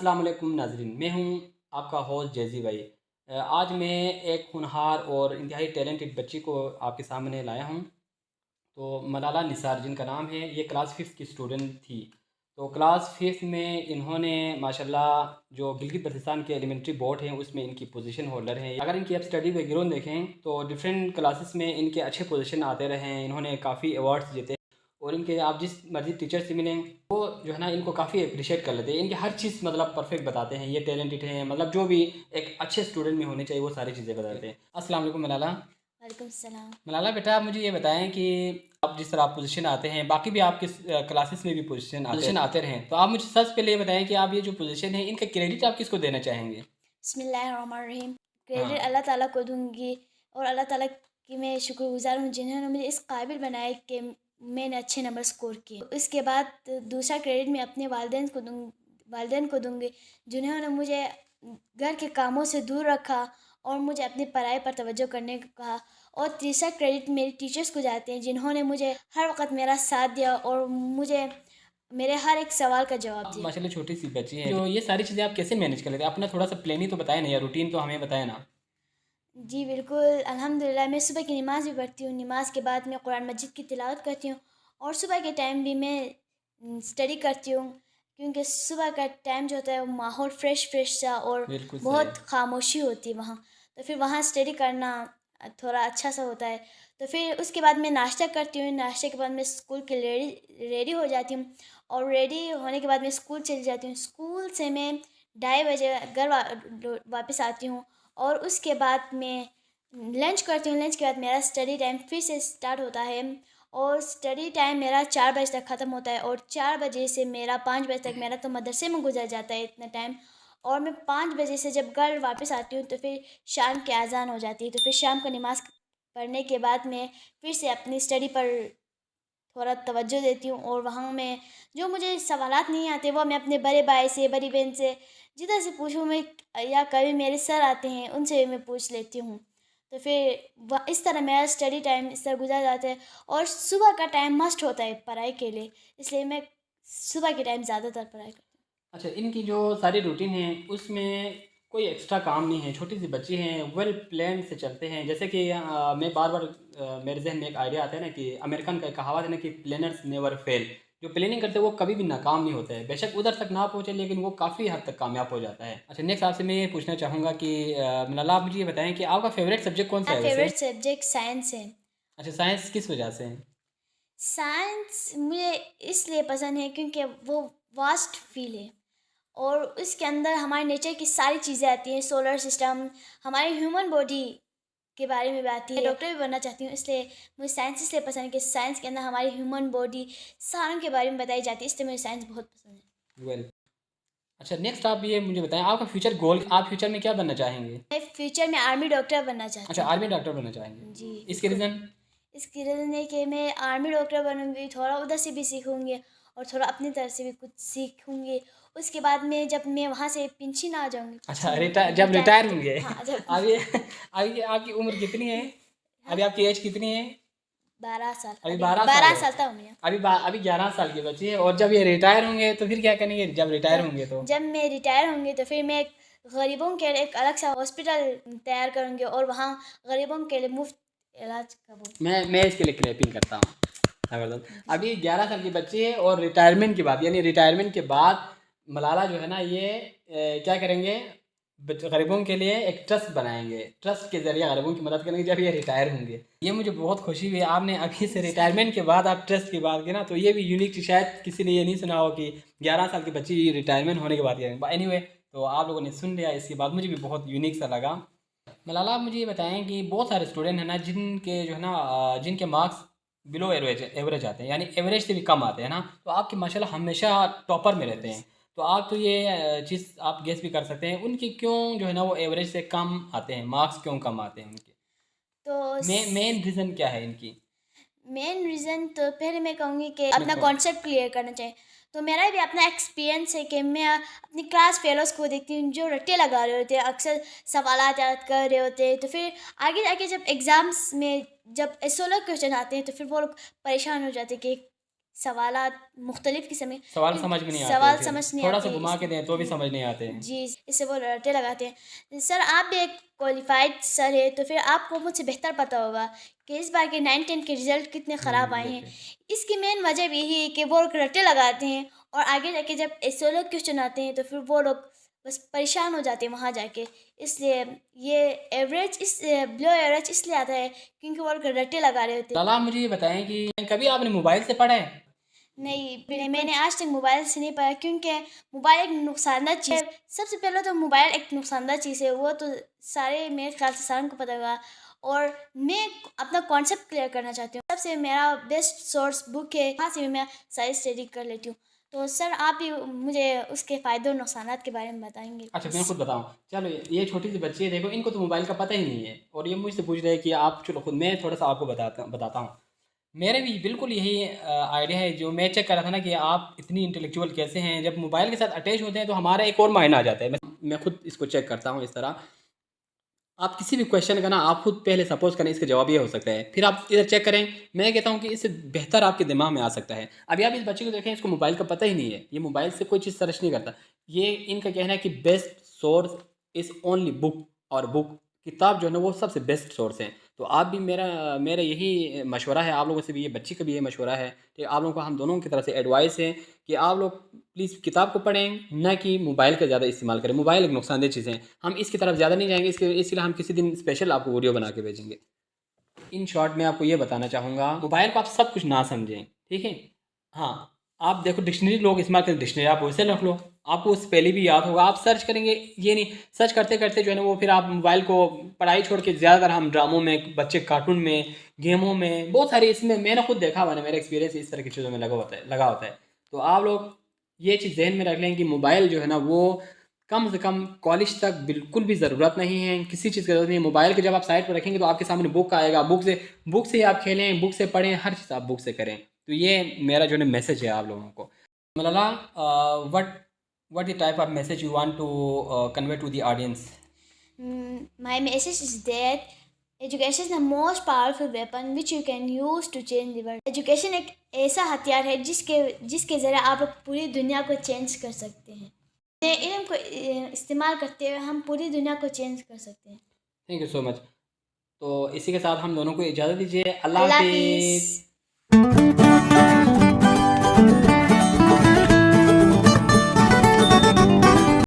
अस्सलाम वालेकुम नाज़रीन, मैं हूँ आपका होस्ट जैज़ी भाई। आज मैं एक होनहार और इंतहाई टैलेंटेड बच्ची को आपके सामने लाया हूँ। तो मलाला निसार जिनका नाम है, ये क्लास 5th की स्टूडेंट थी। तो क्लास 5th में इन्होंने माशाल्लाह जो गिलगित बल्तिस्तान के एलिमेंट्री बोर्ड हैं उसमें इनकी पोजीशन होल्डर हैं। अगर इनकी आप स्टडी बैकग्राउंड देखें तो डिफरेंट क्लासेस में इनके अच्छे पोजीशन आते रहे हैं। इन्होंने काफ़ी अवार्ड्स जीते और इनके आप जिस मर्जी टीचर से मिलें वो जो है ना इनको काफ़ी अप्रिशिएट कर लेते हैं। इनकी हर चीज़ मतलब परफेक्ट बताते हैं, ये टैलेंटेड हैं, मतलब जो भी एक अच्छे स्टूडेंट में होनी चाहिए वो सारी चीज़ें बताते हैं। अस्सलाम वालेकुम मलाला। वालेकुम सलाम। मलाला बेटा, आप मुझे ये बताएं कि आप जिस तरह आप पोजीशन आते हैं, बाकी भी आपके क्लासेस में भी पोजीशन आते रहें, तो आप मुझे सबसे पहले ये बताएं कि आप ये जो पोजीशन है इनका क्रेडिट आप किसको देना चाहेंगे? बिस्मिल्लाहिर्रहमानिर्रहीम। हाँ। क्रेडिट अल्लाह ताला को दूंगी और अल्लाह ताला की मैं शुक्रगुजार हूँ जिन्होंने मुझे इस काबिल बनाया कि मैंने अच्छे नंबर स्कोर किए। इसके बाद दूसरा क्रेडिट मैं अपने वालिदैन को दूंगी जिन्होंने मुझे घर के कामों से दूर रखा और मुझे अपनी पढ़ाई पर तवज्जो करने को कहा। और तीसरा क्रेडिट मेरे टीचर्स को जाते हैं जिन्होंने मुझे हर वक्त मेरा साथ दिया और मुझे मेरे हर एक सवाल का जवाब आप दिया। माशाल्लाह छोटी सी बच्ची है, जो ये सारी चीज़ें आप कैसे मैनेज कर लेते हैं? अपना थोड़ा सा प्लान ही तो बताएं ना, या रूटीन तो हमें बताएं ना। जी बिल्कुल, अल्हम्दुलिल्लाह मैं सुबह की नमाज़ भी पढ़ती हूँ। नमाज के बाद मैं कुरान मजीद की तिलावत करती हूँ और सुबह के टाइम भी मैं स्टडी करती हूँ क्योंकि सुबह का टाइम जो होता है वो माहौल फ्रेश सा और बिल्कुल सही। बहुत खामोशी होती है वहाँ। तो फिर वहाँ स्टडी करना थोड़ा अच्छा सा होता है। तो फिर उसके बाद मैं नाश्ता करती हूँ। नाश्ते के बाद मैं स्कूल के लिए रेडी हो जाती हूँ और रेडी होने के बाद मैं स्कूल चली जाती हूँ। स्कूल से मैं 2:30 बजे घर वापस आती हूँ और उसके बाद मैं लंच करती हूँ। लंच के बाद मेरा स्टडी टाइम फिर से स्टार्ट होता है और स्टडी टाइम मेरा 4 बजे तक ख़त्म होता है और 4 बजे से मेरा 5 बजे तक मेरा तो मदरसे में गुजर जाता है इतना टाइम। और मैं 5 बजे से जब घर वापस आती हूँ तो फिर शाम की अज़ान हो जाती है। तो फिर शाम को नमाज़ पढ़ने के बाद मैं फिर से अपनी स्टडी पर थोड़ा तवज्जो देती हूँ और वहाँ मैं जो मुझे सवालात नहीं आते वो मैं अपने बड़े भाई से बड़ी बहन से जिधर से पूछूँ मैं, या कभी मेरे सर आते हैं उनसे भी मैं पूछ लेती हूँ। तो फिर इस तरह मेरा स्टडी टाइम इस तरह गुजर जाता है और सुबह का टाइम मस्ट होता है पढ़ाई के लिए, इसलिए मैं सुबह के टाइम ज़्यादातर पढ़ाई करती हूँ। अच्छा, इनकी जो सारी रूटीन है उसमें कोई एक्स्ट्रा काम नहीं है, छोटी सी बच्ची हैं, वेल प्लान से चलते हैं। जैसे कि मैं बार बार मेरे जहन में एक आइडिया आता है ना कि अमेरिकन का एक कहावत है ना कि प्लानर्स नेवर फेल। जो प्लानिंग करते हैं वो कभी भी नाकाम नहीं होता है, बेशक उधर तक ना पहुँचे लेकिन वो काफ़ी हद तक कामयाब हो जाता है। अच्छा, नेक्स्ट आपसे मैं ये पूछना चाहूँगा कि मलाला, आप मुझे ये बताएं कि आपका फेवरेट सब्जेक्ट कौन सा मेरा है वैसे? फेवरेट सब्जेक्ट साइंस है। अच्छा, साइंस किस वजह से? साइंस मुझे इसलिए पसंद है क्योंकि वो वास्ट फील है और उसके अंदर हमारे नेचर की सारी चीज़ें आती हैं। सोलर सिस्टम, हमारी ह्यूमन बॉडी के बारे में भी आती है। डॉक्टर भी बनना चाहती हूँ, इसलिए मुझे साइंस इसलिए पसंद है कि साइंस के अंदर हमारी ह्यूमन बॉडी सारों के बारे में बताई जाती है, इसलिए मुझे साइंस बहुत पसंद है। वेल, अच्छा नेक्स्ट आप ये मुझे बताएं, आपका फ्यूचर गोल, आप फ्यूचर में क्या बनना चाहेंगे? मैं फ्यूचर में आर्मी डॉक्टर बनना चाहती अच्छा, हूँ। आर्मी डॉक्टर बनना चाहेंगे। जी इसके बिल्कुल। रीज़न? इसकी रीज़न है कि मैं आर्मी डॉक्टर बनूँगी, थोड़ा उधर से भी सीखूँगी और थोड़ा अपनी तरफ से भी कुछ सीखूँगी। उसके बाद में जब मैं वहाँ से पेंशन आ जाऊँगी, अच्छा, पेंशन जब रिटायर रिटायर, होंगे। हाँ जब अभी अभी आपकी उम्र कितनी है? हाँ अभी आपकी एज कितनी है? 12 साल, अभी अभी 12 साल 12 है। साल था मैं। अभी 11 साल की बच्ची है, और जब ये रिटायर होंगे तो फिर क्या करेंगे जब रिटायर जब होंगे तो? जब मैं रिटायर होंगी तो फिर मैं गरीबों के लिए एक अलग सा हॉस्पिटल तैयार करूँगी और वहाँ गरीबों के लिए मुफ्त इलाज करूँ। मैं इसके लिए क्लैपिंग करता हूँ। ज़बरदस्त। अभी 11 साल की बच्ची है और रिटायरमेंट की बात, यानी रिटायरमेंट के बाद मलाला जो है ना ये क्या करेंगे, गरीबों के लिए एक ट्रस्ट बनाएंगे, ट्रस्ट के ज़रिए गरीबों की मदद करेंगे जब ये रिटायर होंगे। ये मुझे बहुत खुशी हुई, आपने अभी से रिटायरमेंट के बाद आप ट्रस्ट की बात की ना, तो ये भी यूनिक चीज़, शायद किसी ने ये नहीं सुना हो कि 11 साल की बच्ची रिटायरमेंट होने के बाद करेंगे। एनीवे, तो आप लोगों ने सुन लिया, इसकी बात मुझे भी बहुत यूनिक सा लगा। मलाला, आप मुझे ये बताएं कि बहुत सारे स्टूडेंट हैं ना जिनके जो है ना जिनके मार्क्स बिलो एवरेज आते हैं, यानी एवरेज से भी कम आते हैं ना, तो आपके माशाल्लाह हमेशा टॉपर में रहते हैं। तो आप तो ये चीज़ आप गेस भी कर सकते हैं उनकी क्यों जो है ना वो एवरेज से कम आते हैं, मार्क्स क्यों कम आते हैं उनके? तो मेन रीज़न क्या है इनकी? मेन रीज़न तो पहले मैं कहूँगी कि अपना कॉन्सेप्ट क्लियर करना चाहिए। तो मेरा भी अपना एक्सपीरियंस है कि मैं अपनी क्लास फेलोज़ को देखती हूँ जो रट्टे लगा रहे होते हैं, अक्सर सवालात याद कर रहे होते हैं। तो फिर आगे जाके जब एग्ज़ाम्स में जब 16 क्वेश्चन आते हैं तो फिर वो लोग परेशान हो जाते हैं कि सवालात मुख्तलिफ़ किस्म के सवाल समझ में नहीं आते सवाल फिर समझ नहीं थोड़ा आते सा घुमा के दें तो भी समझ नहीं आते हैं। जी, इससे वो रट्टे लगाते हैं। सर आप भी एक क्वालिफ़ाइड सर हैं, तो फिर आपको मुझसे बेहतर पता होगा कि इस बार के 9-10 के रिज़ल्ट कितने ख़राब आए हैं। एग्जैक्टली। इसकी मेन वजह भी यही है कि वो लोग रट्टे लगाते हैं और आगे जाके जब सोलो क्वेश्चन आते हैं तो फिर वो लोग बस परेशान हो जाते हैं वहाँ जाके। इसलिए ये एवरेज बिलो एवरेज इसलिए आता है क्योंकि वो लोग रट्टे लगा रहे होते हैं। लाला, मुझे ये बताएं कि कभी आपने मोबाइल से पढ़ा है? नहीं, मैंने आज तक मोबाइल से नहीं पढ़ा क्योंकि मोबाइल एक नुकसानदार चीज़ है। सबसे पहले तो मोबाइल एक नुकसानदार चीज़ है, वो तो सारे मेरे ख़्याल से सारों को पता होगा। और मैं अपना कॉन्सेप्ट क्लियर करना चाहती हूँ। सबसे मेरा बेस्ट सोर्स बुक है, वहाँ से भी मैं सारी स्टडी कर लेती हूँ। तो सर आप भी मुझे उसके फ़ायदे और नुकसानात के बारे में बताएँगे अच्छा, मैं प्लीज़? खुद बताऊं। चलो, ये छोटी सी बच्ची है, देखो इनको तो मोबाइल का पता ही नहीं है और ये मुझसे पूछ रहे हैं कि आप, चलो खुद मैं थोड़ा सा आपको बताता हूँ। मेरे भी बिल्कुल यही आइडिया है जो मैं चेक कर रहा था ना कि आप इतनी इंटेलेक्चुअल कैसे हैं। जब मोबाइल के साथ अटैच होते हैं तो हमारा एक और माइंड आ जाता है। मैं खुद इसको चेक करता हूँ इस तरह। आप किसी भी क्वेश्चन का ना आप खुद पहले सपोज करें इसका जवाब ये हो सकता है, फिर आप इधर चेक करें। मैं कहता हूँ कि इससे बेहतर आपके दिमाग में आ सकता है। अभी आप इस बच्चे को देखें, इसको मोबाइल का पता ही नहीं है, ये मोबाइल से कोई चीज़ सर्च नहीं करता। ये इनका कहना है कि best source is only book, और बुक किताब जो है ना वो सबसे बेस्ट सोर्स है। तो आप भी, मेरा मेरा यही मशवरा है आप लोगों से भी, ये बच्ची का भी ये मशवरा है कि आप लोगों को, हम दोनों की तरफ से एडवाइस है कि आप लोग प्लीज़ किताब को पढ़ें, ना कि मोबाइल का ज़्यादा इस्तेमाल करें। मोबाइल एक नुकसानदेह चीज़ है, हम इसकी तरफ ज़्यादा नहीं जाएंगे। इसके लिए हम किसी दिन स्पेशल आपको वीडियो बना के भेजेंगे। इन शॉर्ट में आपको ये बताना चाहूँगा, मोबाइल को आप सब कुछ ना समझें, ठीक है। हाँ, आप देखो डिक्शनरी लोग इस्तेमाल करें, डिक्शनरी आप वैसे रख लो, आपको उससे पहले भी याद होगा। आप सर्च करेंगे, ये नहीं सर्च करते करते जो है ना वो, फिर आप मोबाइल को, पढ़ाई छोड़ के ज़्यादातर हम ड्रामों में, बच्चे कार्टून में, गेमों में, बहुत सारी इसमें मैंने खुद देखा हुआ है, मेरा एक्सपीरियंस इस तरह की चीज़ों में लगा होता है। तो आप लोग ये चीज़ जहन में रख लें कि मोबाइल जो है ना वो कम से कम कॉलेज तक बिल्कुल भी ज़रूरत नहीं है, किसी चीज़ की ज़रूरत नहीं है। मोबाइल के जब आप साइड पर रखेंगे तो आपके सामने बुक आएगा, बुक से ही आप खेलें, बुक से पढ़ें, हर चीज़ आप बुक से करें। तो ये मेरा जो है मैसेज है आप लोगों को। Malala, what the type of message you want to convey to the audience? My message is that education is the most powerful weapon which you can use to change the world. Education एक ऐसा हथियार है जिसके ज़रिए आप लोग पूरी दुनिया को चेंज कर सकते हैं। अपने इल्म को इस्तेमाल करते हुए हम पूरी दुनिया को चेंज कर सकते हैं। Thank you so much. तो इसी के साथ हम दोनों को इजाज़त दीजिए। अल्लाह अल्लाह हाफिज़। हाफिज़।